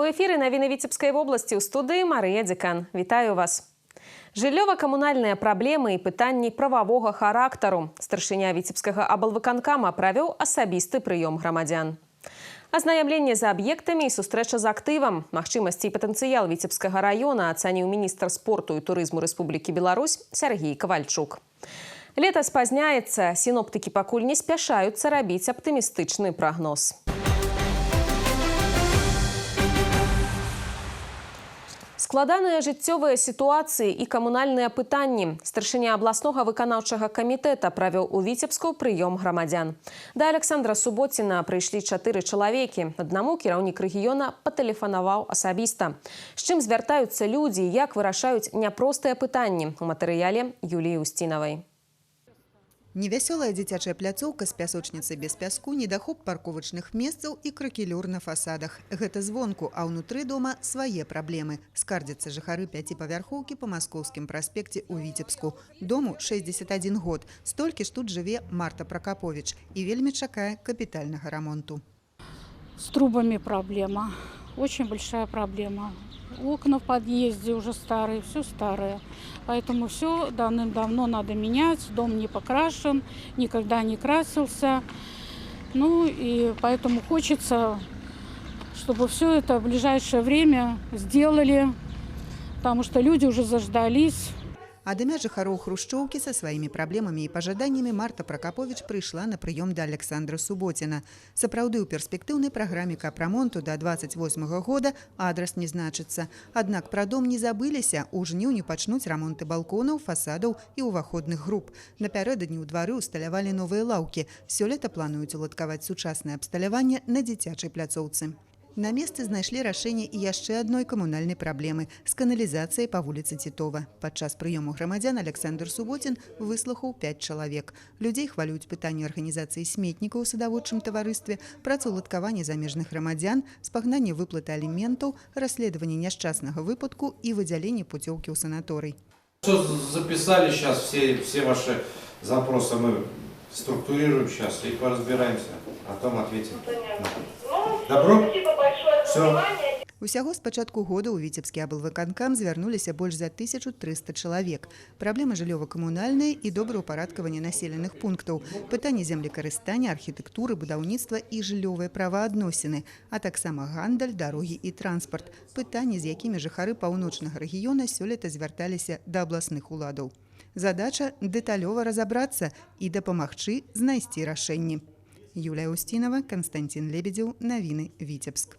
У эфіры навіны Віцебскай вобласці ў студыі Марыя Дзекан. Вітаю вас. Жыллёва-камунальныя праблемы і пытанні прававога характару. Старшыня Віцебскага аблвыканкама правёў асабісты прыём грамадзян. Азнаямленне за аб'ектамі і сустрэча з актывам. Магчымасці і патэнцыял Віцебскага раёна ацаніў міністр спорту і турызму Рэспублікі Беларусь Сергей Ковальчук. Лета спазняецца, сіноптыкі пакуль не спяшаюцца рабіць аптымістычны прагноз. Складаныя жыццёвыя сітуацыі і камунальныя пытанні. Старшыня абласнога выканаўчага камітэта правёў у Віцебску прыём грамадзян. Да Александра Суботіна прыйшлі 4 чалавекі. Аднаму кіраўнік рэгіёна патэлефанаваў асабіста. З чым звяртаюцца людзі, як вырашаюць няпростыя пытанні у матэрыяле Юліі Устінавай. Невясёлая дзіцячая пляцоўка з пясочніцай без пяску, недахоп парковачных месцаў і кракелюр на фасадах. Гэта звонку, а ўнутры дома свае праблемы. Скардзяцца жыхары 5павярхоўкі па Маскоўскім праспекце ў Віцебску. Дому 61 год. Столькі ж тут жыве Марта Прокопович і вельмі чакае капітальнага рамонту. С трубами проблема. Очень большая проблема. Окна в подъезде уже старые, все старое. Поэтому все давным-давно надо менять. Дом не покрашен, никогда не красился. Ну и поэтому хочется, чтобы все это в ближайшее время сделали, потому что люди уже заждались. А дымя жыхароў Хрушчоўкі са сваімі праблемамі і пажаданнямі Марта Прокопович прыйшла на прыём да Александра Суботіна. Сапраўды ў перспектыўнай праграме капрамонту да 28 года адрас не значыцца. Аднак пра дом не забыліся. У жніўні пачнуць рамонты балконаў, фасадаў і ўваходных груп. Напярэдадні ў двары ўсталявалі новыя лаўкі. Сёлета плануюць уладкаваць сучаснае абсталяванне на дзіцячай пляцоўцы. На месцы знайшлі рашэнне і яшчэ адной камунальнай праблемы – з каналізацыяй па вуліцы Цітова. Падчас прыёму грамадзян Александр Суботін выслухаў 5 чалавек. Людзей хвалююць пытанні арганізацыі сметнікаў у садаводчым таварыстве, працаўладкавання замежных грамадзян, спагнанне выплаты аліментаў, расследаванне няшчаснага выпадку і выдзяленне путёўкі ў санаторый. Что записали сейчас, все ваши запросы мы структурируем сейчас и поразбираемся, а потом ответим. Добро? Все. Усяго з пачатку года ў Віцебскі аблвыканкам звярнуліся больш за 1300 чалавек. Праблемы жыллёва-камунальныя і добраўпарадкавання населеных пунктаў, пытанні землекарыстання, архітэктуры, будаўніцтва і жыллёвыя праваадносіны, а таксама гандаль, дарогі і транспарт, пытанні, з якімі жыхары паўночнага рэгіёна сёлета звярталіся да абласных уладаў. Задача – дэталёва разабрацца і дапамагчы знайсці рашэнні. Юлія Устінава, Константин Лебедзеў, навіны Віцебск.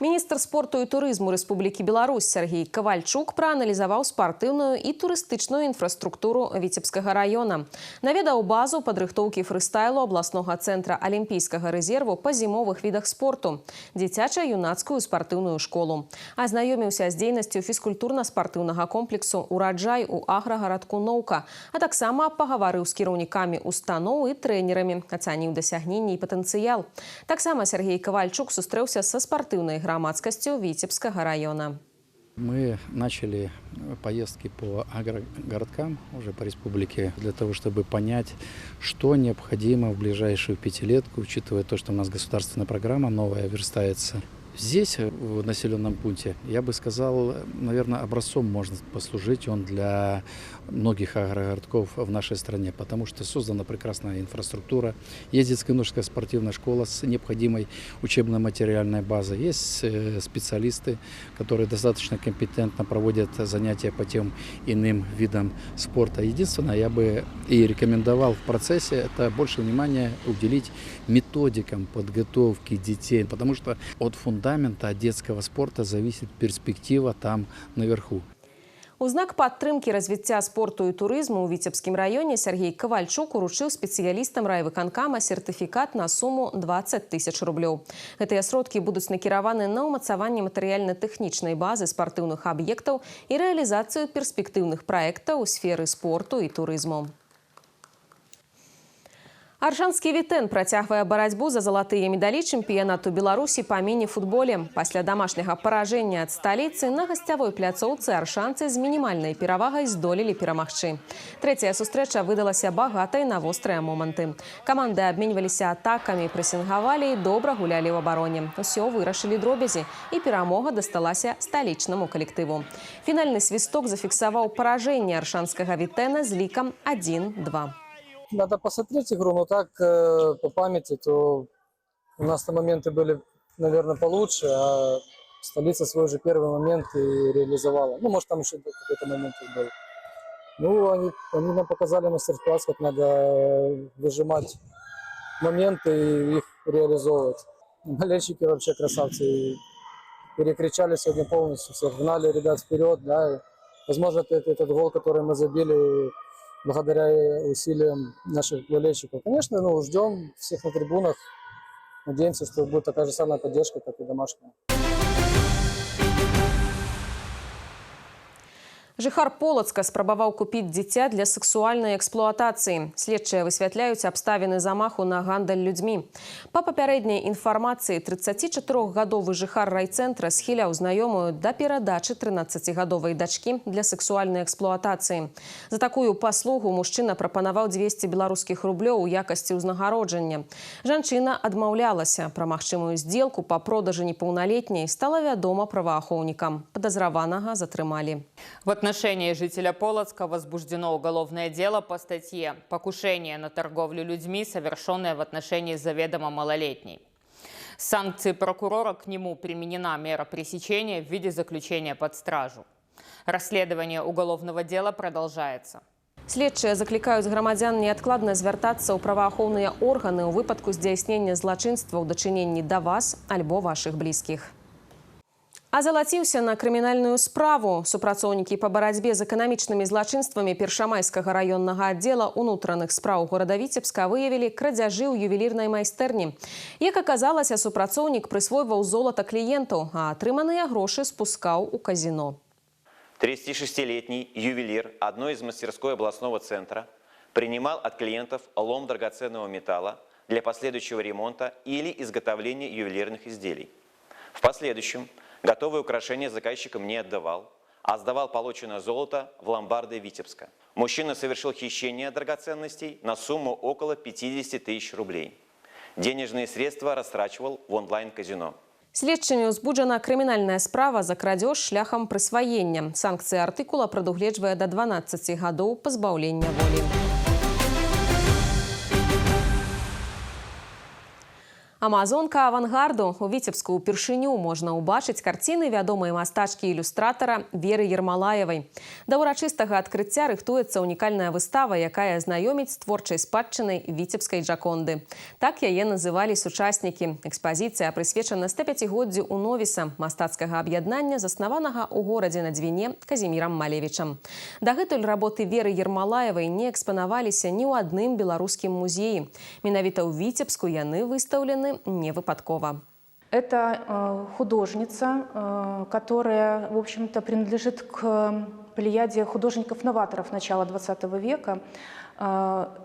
Міністр спорту і турызму Рэспублікі Беларусь Сергей Ковальчук прааналізаваў спартыўную і турыстычную інфраструктуру Віцебскага раёна. Наведаў базу падрыхтоўкі фрыстайлу абласнога цэнтра алімпійскага рэзерву па зімовых відах спорту, дзіцяча-юнацкую спартыўную школу. Азнаёміўся з дзейнасцю фізкультурна-спартыўнага комплексу «Ураджай» у аграгарадку Ноўка, а таксама пагаварыў з кіраўнікамі устаноў і трэнерамі, ацаніў дасягненні і патэнцыял. Таксама Сергей Ковальчук сустрэўся са спартыўнай громадскостью Витебского района. Мы начали поездки по агрогородкам, уже по республике, для того, чтобы понять, что необходимо в ближайшую пятилетку, учитывая то, что у нас государственная программа новая верстается. Здесь, в населенном пункте, я бы сказал, наверное, образцом может послужить он для многих агрогородков в нашей стране, потому что создана прекрасная инфраструктура, есть детско-юношеская спортивная школа с необходимой учебно-материальной базой, есть специалисты, которые достаточно компетентно проводят занятия по тем иным видам спорта. Единственное, я бы и рекомендовал в процессе, это больше внимания уделить методикам подготовки детей, потому что от фундамента детского спорта зависит перспектива там наверху. У знак падтрымкі развіцця спорту і турызму ў Віцебскім раёне Сергей Ковальчук уручыў спецыялістам райвыканкама сертыфікат на суму 20 000 рублёў. Гэтыя сродкі будуць накіраваны на ўмацаванне матэрыяльна-тэхнічнай базы спартыўных аб'ектаў і рэалізацыю перспектыўных праектаў у сферы спорту і турызму. Аршанскі Вітэн працягвае барацьбу за залатыя медалі чэмпіянату Беларусі па міні-футболе. Пасля дамашняга паражэння ад сталіцы на гасцявой пляцоўцы аршанцы з мінімальнай перавагай здолелі перамагчы. Трэцяя сустрэча выдалася багатай на вострыя моманты. Каманды абменьваліся атакамі, прэсінгавалі і добра гулялі ў абароне. Усё вырашылі дробязі, і перамога дасталася сталічнаму калектыву. Фінальны свісток зафіксаваў паражэнне аршанскага Вітэна з лікам 1-2. Надо посмотреть игру, но так по памяти, то у нас там моменты были, наверное, получше, а столица свой же первый момент и реализовала. Ну, может, там еще какой-то момент был. Ну, они нам показали мастер-класс, как надо выжимать моменты и их реализовывать. Болельщики вообще красавцы. Перекричали сегодня полностью всех, гнали ребят вперед, да. И, возможно, этот гол, который мы забили, благодаря усилиям наших болельщиков. Конечно, ждем всех на трибунах. Надеемся, что будет такая же самая поддержка, как и домашняя. Жыхар Полацка спрабаваў купіць дзіця для сексуальнай эксплуатацыі. Следчыя высвятляюць абставіны замаху на гандаль людзьмі. Па папярэдняй інфармацыі, 34-гадовы жыхар райцэнтра схіляў знаёмую да перадачы 13-гадовай дачкі для сексуальнай эксплуатацыі. За такую паслугу мужчына прапанаваў 200 беларускіх рублёў у якасці ўзнагароджання. Жанчына адмаўлялася. Пра магчымую здзелку па продажы непаўналетняй стала вядома праваахоўнікам. Падазраванага затрымалі. В отношении жителя Полоцка возбуждено уголовное дело по статье «Покушение на торговлю людьми, совершенное в отношении заведомо малолетней». С санкцией прокурора к нему применена мера пресечения в виде заключения под стражу. Расследование уголовного дела продолжается. Следчыя заклікаюць грамадзян неадкладна звяртацца ў праваахоўныя органы ў выпадку здзяйснення злачынства ў дачыненні да вас альбо вашых блізкіх. А залаціўся на крымінальную справу. Супрацоўнікі па барацьбе з эканамічнымі злачынствамі Першамайскага раённага аддзела ўнутраных спраў горада Віцебска выявілі крадзяжы ў ювелірнай майстэрні. Як аказалася, супрацоўнік прысвойваў золата кліентаў, а атрыманыя грошы спускаў у казино. 36-летний ювелир одной из мастерской областного центра принимал от клиентов лом драгоценного металла для последующего ремонта или изготовления ювелирных изделий. В последующем готовые украшения заказчикам не отдавал, а сдавал полученное золото в ломбарды Витебска. Мужчина совершил хищение драгоценностей на сумму около 50 тысяч рублей. Денежные средства растрачивал в онлайн-казино. Следчымі ўзбуджана крымінальная справа за крадзеж шляхам прысваення. Санкцыя артыкула прадугледжвае да 12 гадоў пазбаўлення волі. Амазонка авангарду. У Віцебску ўпершыню можна ўбачыць карціны вядомай мастачкі-ілюстратара Веры Ермалаевай. Да ўрачыстага адкрыцця рыхтуецца унікальная выстава, якая знаёміць з творчай спадчынай віцебскай джаконды. Так яе называлі сучаснікі. Экспазіцыя прысвечана 105-годдзю Уновіса, мастацкага аб'яднання, заснаванага ў горадзе на Двіне Казімірам Малевічам. Дагэтуль работы Веры Ермалаевай не экспанаваліся ні ў адным беларускім музеі. Менавіта ў Віцебску яны выстаўлены не выпадково. Это художница, которая, в общем-то, принадлежит к плеяде художников-новаторов начала XX века.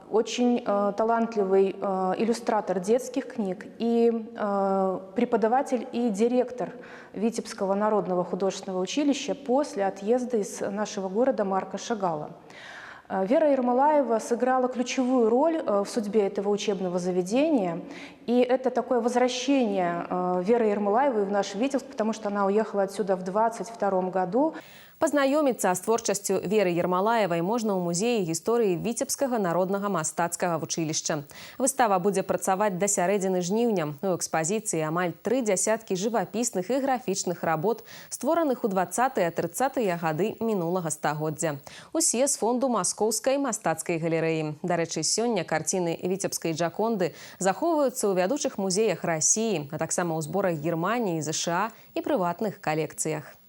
Очень талантливый иллюстратор детских книг и преподаватель и директор Витебского народного художественного училища после отъезда из нашего города Марка Шагала. Вера Ермолаева сыграла ключевую роль в судьбе этого учебного заведения. И это такое возвращение Веры Ермолаевой в наш Витебск, потому что она уехала отсюда в 22 году. Пазнаёміцца з творчасцю Веры Ермалаевай можна ў музеі гісторыі Віцебскага народнага мастацкага вучылішча. Выстава будзе працаваць да сярэдзіны жніўня. У экспазіцыі амаль 3 дзясяткі жывапісных і графічных работ, створаных у 20-30-е гады мінулага стагоддзя. Усе з фонду Маскоўскай мастацкай галерэі. Дарэчы, сёння карціны віцебскай джаконды захоўваюцца ў вядучых музеях Расіі, а таксама ў зборах Германіі, ЗША і прыватных калекцыях.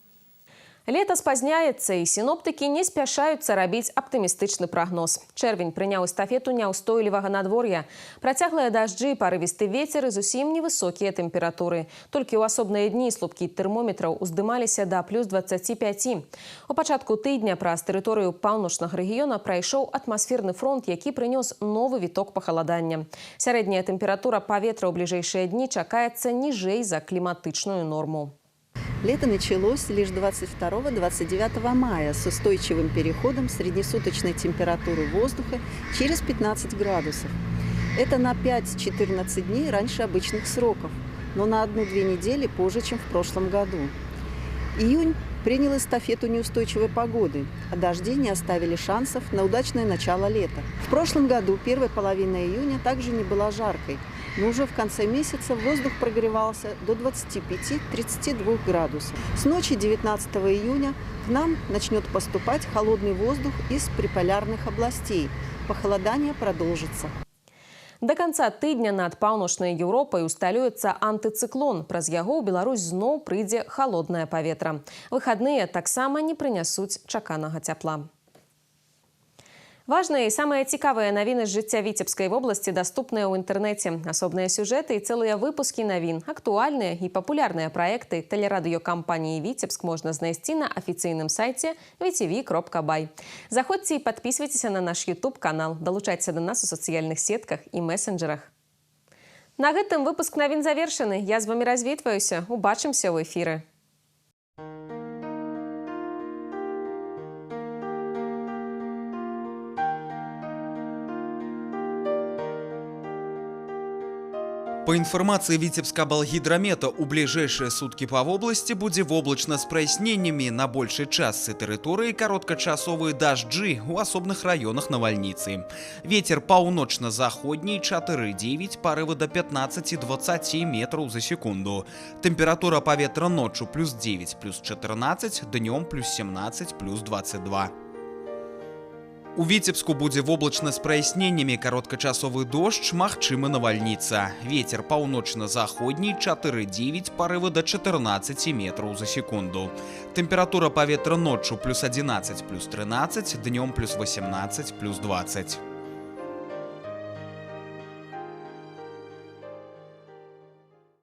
Лето спазняецца, і сіноптыкі не спяшаюцца рабіць аптымістычны прагноз. Чэрвень прыняў эстафету няўстойлівага надвор'я. Працяглыя дажджы, парывісты вецер і зусім невысокія тэмпературы. Толькі ў асобныя дні слупкі тэрмометраў уздымаліся да плюс 25. У пачатку тыдня праз тэрыторыю паўночнага рэгіёна прайшоў атмасферны фронт, які прынёс новы віток пахаладання. Сярэдняя тэмпература паветра ў бліжэйшыя дні чакаецца ніжэй за кліматычную норму. Лето началось лишь 22-29 мая с устойчивым переходом среднесуточной температуры воздуха через 15 градусов. Это на 5-14 дней раньше обычных сроков, но на 1-2 недели позже, чем в прошлом году. Июнь принял эстафету неустойчивой погоды, а дожди не оставили шансов на удачное начало лета. В прошлом году первая половина июня также не была жаркой, но уже в конце месяца воздух прогревался до 25-32 градусов. С ночи 19 июня к нам начнет поступать холодный воздух из приполярных областей. Похолодание продолжится. До канца тыдня над паўночнай Еўропай усталюецца антыцыклон. Праз яго ў Беларусь зноў прыйдзе халоднае паветра. Выхадныя таксама не прынясуць чаканага цяпла. Важныя і самыя цікавыя навіны з жыцця Віцебскай вобласці даступныя ў інтэрнэце. Асобныя сюжэты і цэлыя выпускі навін, актуальныя і папулярныя праекты тэлерадыёкампаніі «Віцебск» можна знайсці на афіцыйным сайце vtv.by. Заходзьце і падпісвайцеся на наш YouTube-канал, далучайцеся да нас у сацыяльных сетках і месенджерах. На гэтым выпуск навін завершаны. Я з вамі развітваюся. Убачымся ў эфіры. По информации Витебска-Балгидромета, у ближайшие сутки по области будет воблачно с прояснениями, на большей части территории короткочасовые дожди, у особных районах навальницы. Ветер паўночна-заходний 4,9, порывы до 15-20 метров за секунду. Температура поветра ночью плюс 9, плюс 14, днем плюс 17, плюс 22. У Віцебску будзе воблачна з праясненнямі, кароткачасовы дождж, магчыма навальніца. Вецер паўночна-заходні 4,9, парывы до 14 метров за секунду. Температура паветра ночью плюс 11, плюс 13, днем плюс 18, плюс 20.